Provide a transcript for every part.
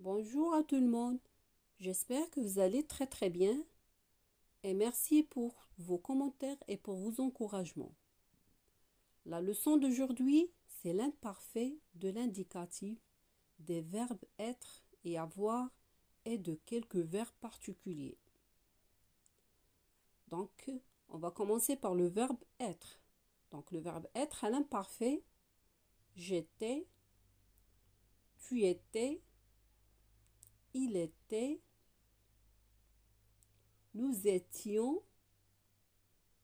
Bonjour à tout le monde. J'espère que vous allez très bien et merci pour vos commentaires et pour vos encouragements. La leçon d'aujourd'hui, c'est l'imparfait de l'indicatif des verbes être et avoir et de quelques verbes particuliers. Donc, on va commencer par le verbe être. Donc, le verbe être à l'imparfait, j'étais, tu étais, il était, nous étions,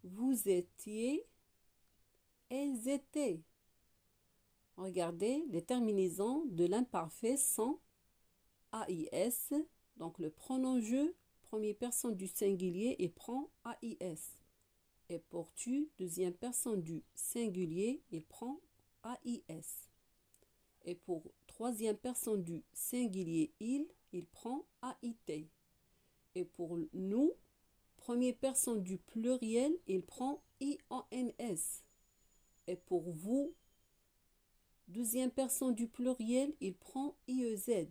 vous étiez, elles étaient. Regardez, les terminaisons de l'imparfait sont AIS, donc le pronom je, première personne du singulier, il prend AIS. Et pour tu, deuxième personne du singulier, il prend AIS. Et pour troisième personne du singulier, il prend AIT. Et pour nous, première personne du pluriel, il prend IONS. Et pour vous, deuxième personne du pluriel, il prend IEZ.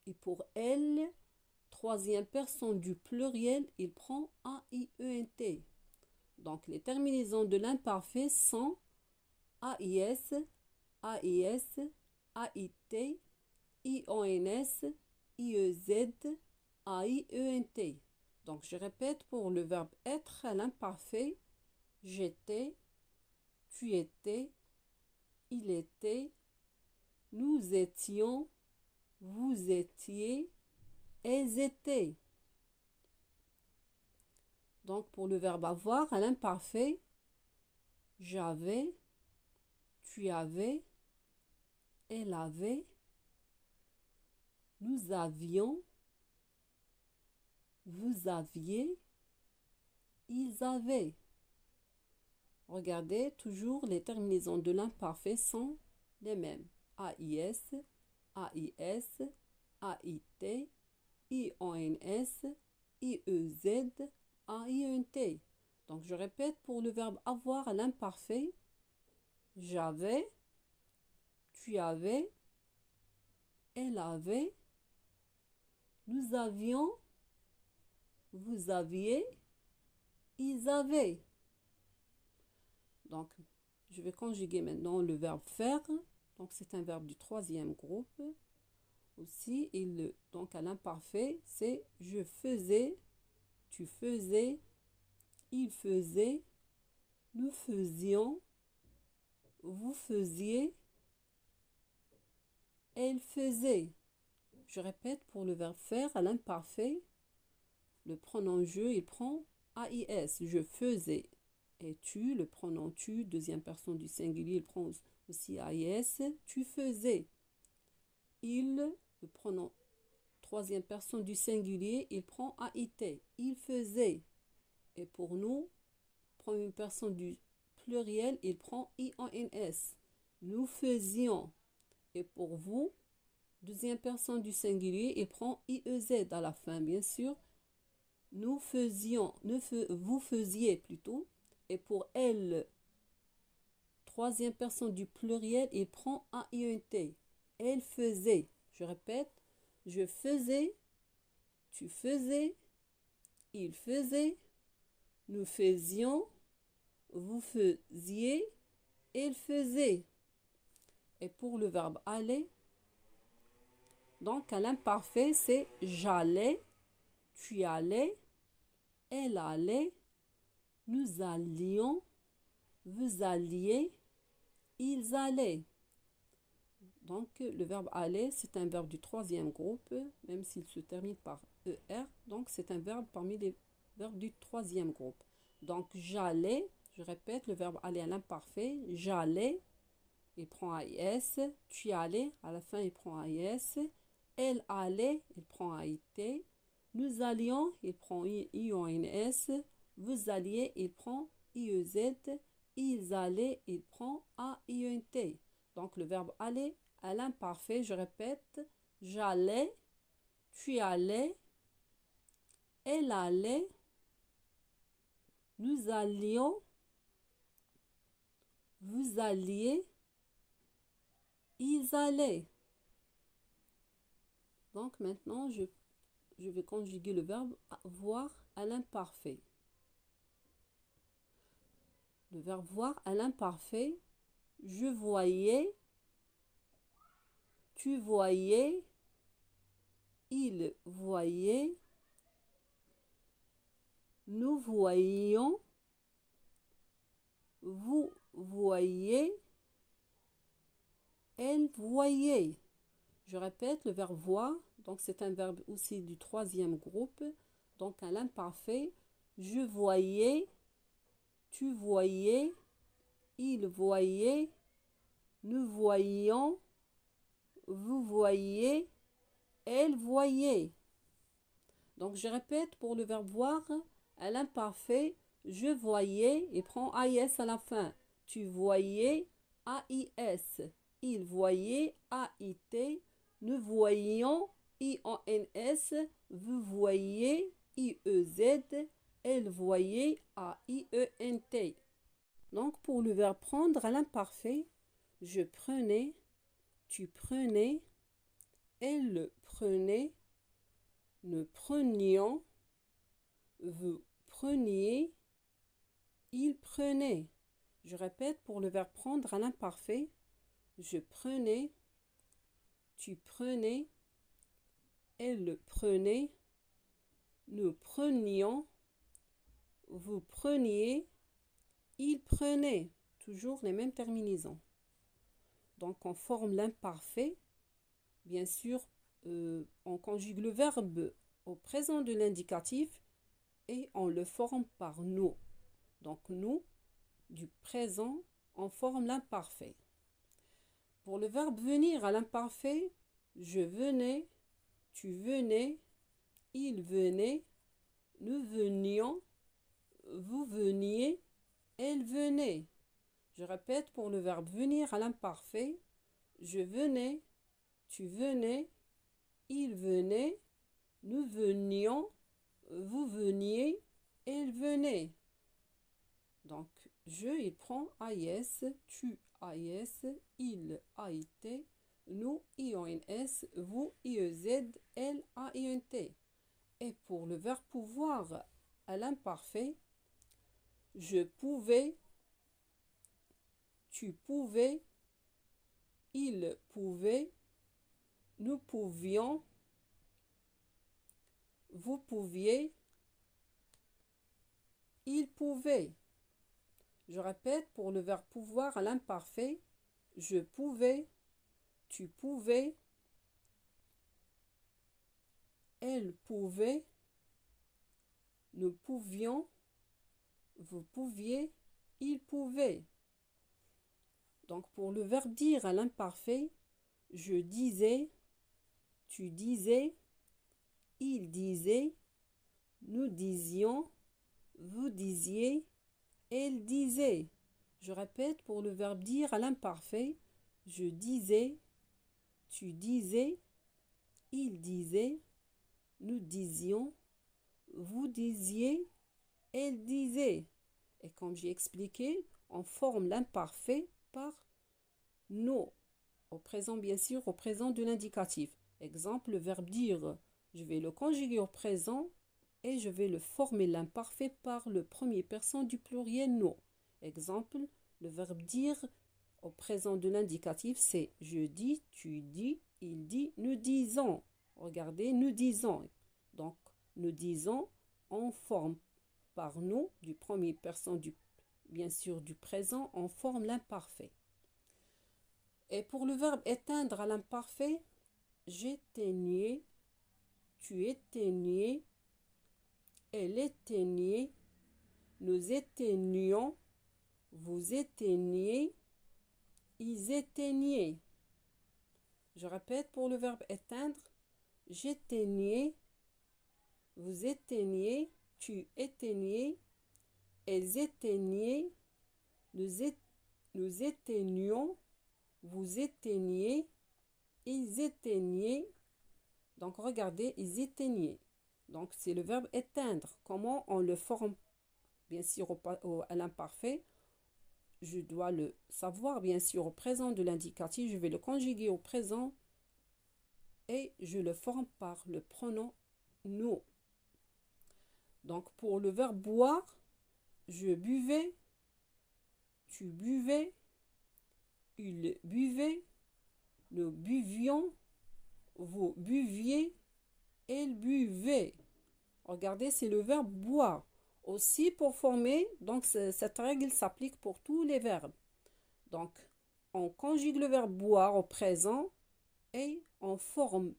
Et pour elle, troisième personne du pluriel, il prend AIENT. Donc les terminaisons de l'imparfait sont AIS, AIS, AIT, IONS, IEZ, AIENT. Donc je répète pour le verbe être à l'imparfait, j'étais, tu étais, il était, nous étions, vous étiez, elles étaient. Donc pour le verbe avoir à l'imparfait, j'avais, tu avais, elle avait, nous avions, vous aviez, ils avaient. Regardez, toujours les terminaisons de l'imparfait sont les mêmes. AIS, AIS, AIT, IONS, IEZ, AIENT. Donc je répète pour le verbe avoir à l'imparfait, j'avais, tu avais, elle avait, nous avions, vous aviez, ils avaient. Donc je vais conjuguer maintenant le verbe faire. Donc c'est un verbe du troisième groupe. Aussi, donc à l'imparfait, c'est je faisais, tu faisais, il faisait, nous faisions, vous faisiez, elle faisait. Je répète pour le verbe faire à l'imparfait, le pronom je, il prend AIS, je faisais. Et tu, le pronom tu, deuxième personne du singulier, il prend aussi AIS, tu faisais. Il, le pronom troisième personne du singulier, il prend AIT, il faisait. Et pour nous, première personne du pluriel, il prend IONS. Nous faisions. Et pour vous, deuxième personne du singulier, il prend IEZ à la fin, bien sûr. Nous faisions, vous faisiez plutôt. Et pour elle, troisième personne du pluriel, il prend AIENT. Elle faisait. Je répète, je faisais, tu faisais, il faisait, nous faisions, vous faisiez, il faisait. Et pour le verbe aller, donc à l'imparfait, c'est j'allais, tu allais, elle allait, nous allions, vous alliez, ils allaient. Donc le verbe aller, c'est un verbe du troisième groupe, même s'il se termine par ER. Donc c'est un verbe parmi les verbes du troisième groupe. Donc j'allais, je répète, le verbe aller à l'imparfait, j'allais, il prend AIS, tu allais, à la fin il prend AIS, elle allait, il prend AIT, nous allions, il prend IONS, vous alliez, il prend IEZ, ils allaient, il prend AIENT. Donc le verbe aller à l'imparfait, je répète, j'allais, tu allais, elle allait, nous allions, vous alliez, ils allaient. Donc maintenant, je vais conjuguer le verbe voir à l'imparfait. Le verbe voir à l'imparfait, je voyais, tu voyais, il voyait, nous voyions, vous voyez, elle voyait. Je répète le verbe voir, donc c'est un verbe aussi du troisième groupe. Donc à l'imparfait, je voyais, tu voyais, il voyait, nous voyions, vous voyez, elle voyait. Donc je répète pour le verbe voir à l'imparfait, je voyais et prends AIS à la fin. Tu voyais, AIS. Il voyait, AIT. Nous voyions, IONS. Vous voyez, IEZ. Elle voyait, AIENT. Donc pour le verbe prendre à l'imparfait, je prenais, tu prenais, elle prenait, nous prenions, vous preniez, il prenait. Je répète pour le verbe prendre à l'imparfait, je prenais, tu prenais, elle prenait, nous prenions, vous preniez, il prenait. Toujours les mêmes terminaisons. Donc on forme l'imparfait. Bien sûr, on conjugue le verbe au présent de l'indicatif et on le forme par nous. Donc nous, du présent, on forme l'imparfait. Pour le verbe venir à l'imparfait, je venais, tu venais, il venait, nous venions, vous veniez, elle venait. Je répète pour le verbe venir à l'imparfait, je venais, tu venais, il venait, nous venions, vous veniez, elle venait. Donc, je, il prend AIS, tu AIS, il AIT, nous IONS, vous IEZ, elle AINT. Et pour le verbe pouvoir à l'imparfait, je pouvais, tu pouvais, il pouvait, nous pouvions, vous pouviez, il pouvait. Je répète pour le verbe pouvoir à l'imparfait, je pouvais, tu pouvais, elle pouvait, nous pouvions, vous pouviez, il pouvait. Donc pour le verbe dire à l'imparfait, je disais, tu disais, il disait, nous disions, vous disiez, elle disait. Je répète pour le verbe dire à l'imparfait, je disais, tu disais, il disait, nous disions, vous disiez, elle disait. Et comme j'ai expliqué, on forme l'imparfait par nous. Au présent, bien sûr, au présent de l'indicatif. Exemple, le verbe dire, je vais le conjuguer au présent et je vais le former l'imparfait par le premier personne du pluriel nous. Exemple, le verbe dire au présent de l'indicatif, c'est je dis, tu dis, il dit, nous disons. Regardez, nous disons. Donc, nous disons, on forme par nous, du premier personne, bien sûr, du présent, on forme l'imparfait. Et pour le verbe éteindre à l'imparfait, j'éteignais, tu éteignais, elle éteignait, nous éteignions, vous éteigniez, ils éteignaient. Je répète pour le verbe éteindre, j'éteignais, vous éteigniez, tu éteignais, elles éteignaient, nous éteignions, vous éteigniez, ils éteignaient. Donc regardez, ils éteignaient. Donc c'est le verbe éteindre. Comment on le forme? Bien sûr à l'imparfait. Je dois le savoir bien sûr au présent de l'indicatif. Je vais le conjuguer au présent et je le forme par le pronom nous. Donc pour le verbe boire, je buvais, tu buvais, il buvait, nous buvions, vous buviez, elle buvait. Regardez, c'est le verbe boire. Aussi pour former, donc cette règle s'applique pour tous les verbes. Donc, on conjugue le verbe boire au présent et on forme,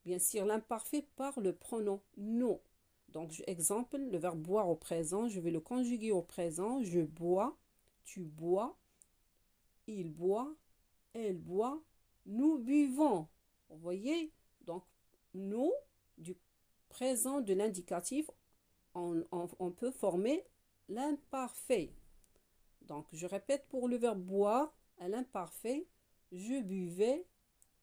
bien sûr, l'imparfait par le pronom nous. Donc, exemple, le verbe boire au présent, je vais le conjuguer au présent. Je bois, tu bois, il boit, elle boit, nous buvons. Vous voyez? Donc, nous, du présent de l'indicatif, on peut former l'imparfait. Donc, je répète pour le verbe boire, à l'imparfait, je buvais,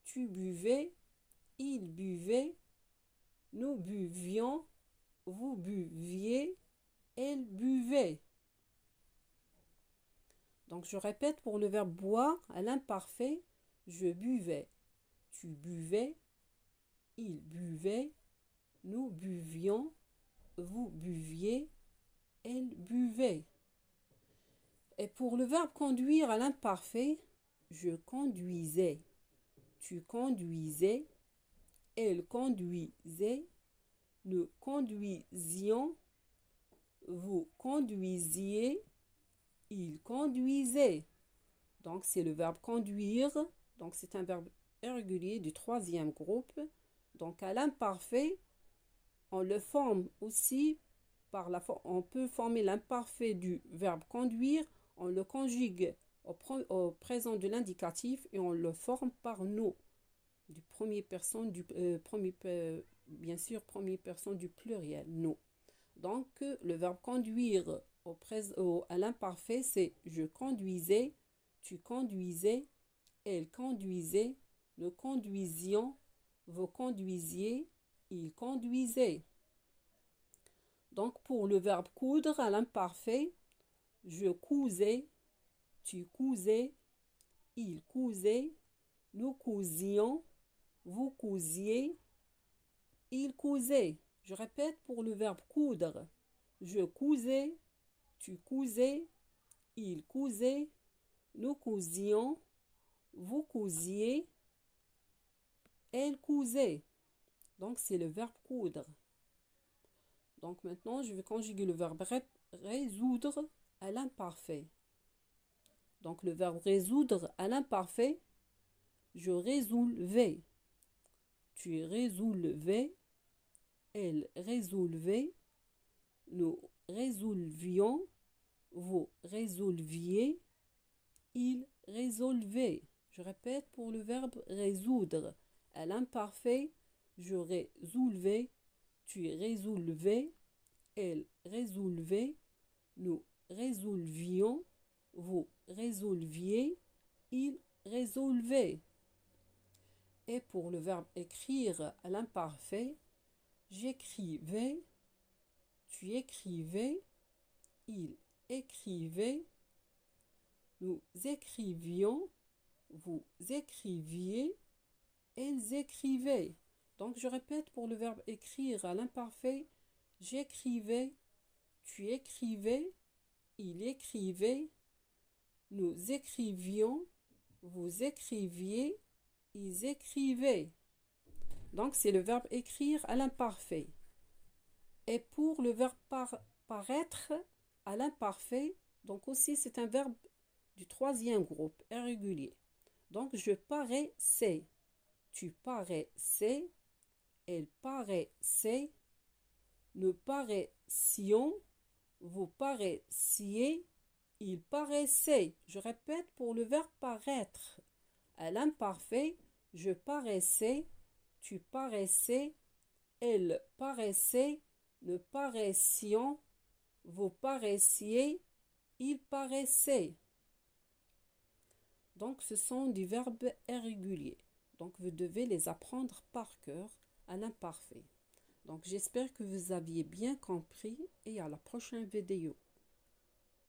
tu buvais, il buvait, nous buvions, vous buviez, elle buvait. Donc, je répète pour le verbe boire, à l'imparfait, je buvais, tu buvais, il buvait, nous buvions, vous buviez, elle buvait. Et pour le verbe conduire à l'imparfait, je conduisais, tu conduisais, elle conduisait, nous conduisions, vous conduisiez, il conduisait. Donc c'est le verbe conduire, donc c'est un verbe irrégulier du troisième groupe. Donc à l'imparfait, on le forme aussi par on peut former l'imparfait du verbe conduire, on le conjugue au présent de l'indicatif et on le forme par nous, du premier personne du bien sûr première personne du pluriel nous. Donc le verbe conduire à l'imparfait, c'est je conduisais, tu conduisais, elle conduisait, nous conduisions, vous conduisiez, il conduisait. Donc pour le verbe coudre à l'imparfait, je cousais, tu cousais, il cousait, nous cousions, vous cousiez, il cousait. Je répète pour le verbe coudre. Je cousais, tu cousais, il cousait, nous cousions, vous cousiez, elle cousait. Donc c'est le verbe coudre. Donc maintenant, je vais conjuguer le verbe résoudre à l'imparfait. Donc le verbe résoudre à l'imparfait, je résolvais, tu résolvais, elle résolvait, nous résolvions, vous résolviez, il résolvait. Je répète pour le verbe résoudre à l'imparfait, je résolvais, tu résolvais, elle résolvait, nous résolvions, vous résolviez, il résolvait. Et pour le verbe écrire à l'imparfait, j'écrivais, tu écrivais, il écrivait, nous écrivions, vous écriviez, elles écrivaient. Donc je répète pour le verbe écrire à l'imparfait, j'écrivais, tu écrivais, il écrivait, nous écrivions, vous écriviez, ils écrivaient. Donc c'est le verbe écrire à l'imparfait. Et pour le verbe paraître à l'imparfait, donc aussi c'est un verbe du troisième groupe, irrégulier. Donc je paraissais, tu paraissais, elle paraissait, nous paraissions, vous paraissiez, il paraissait. Je répète pour le verbe paraître. À l'imparfait, je paraissais, tu paraissais, elle paraissait, nous paraissions, vous paraissiez, il paraissait. Donc ce sont des verbes irréguliers. Donc vous devez les apprendre par cœur à l'imparfait. Donc j'espère que vous aviez bien compris et à la prochaine vidéo.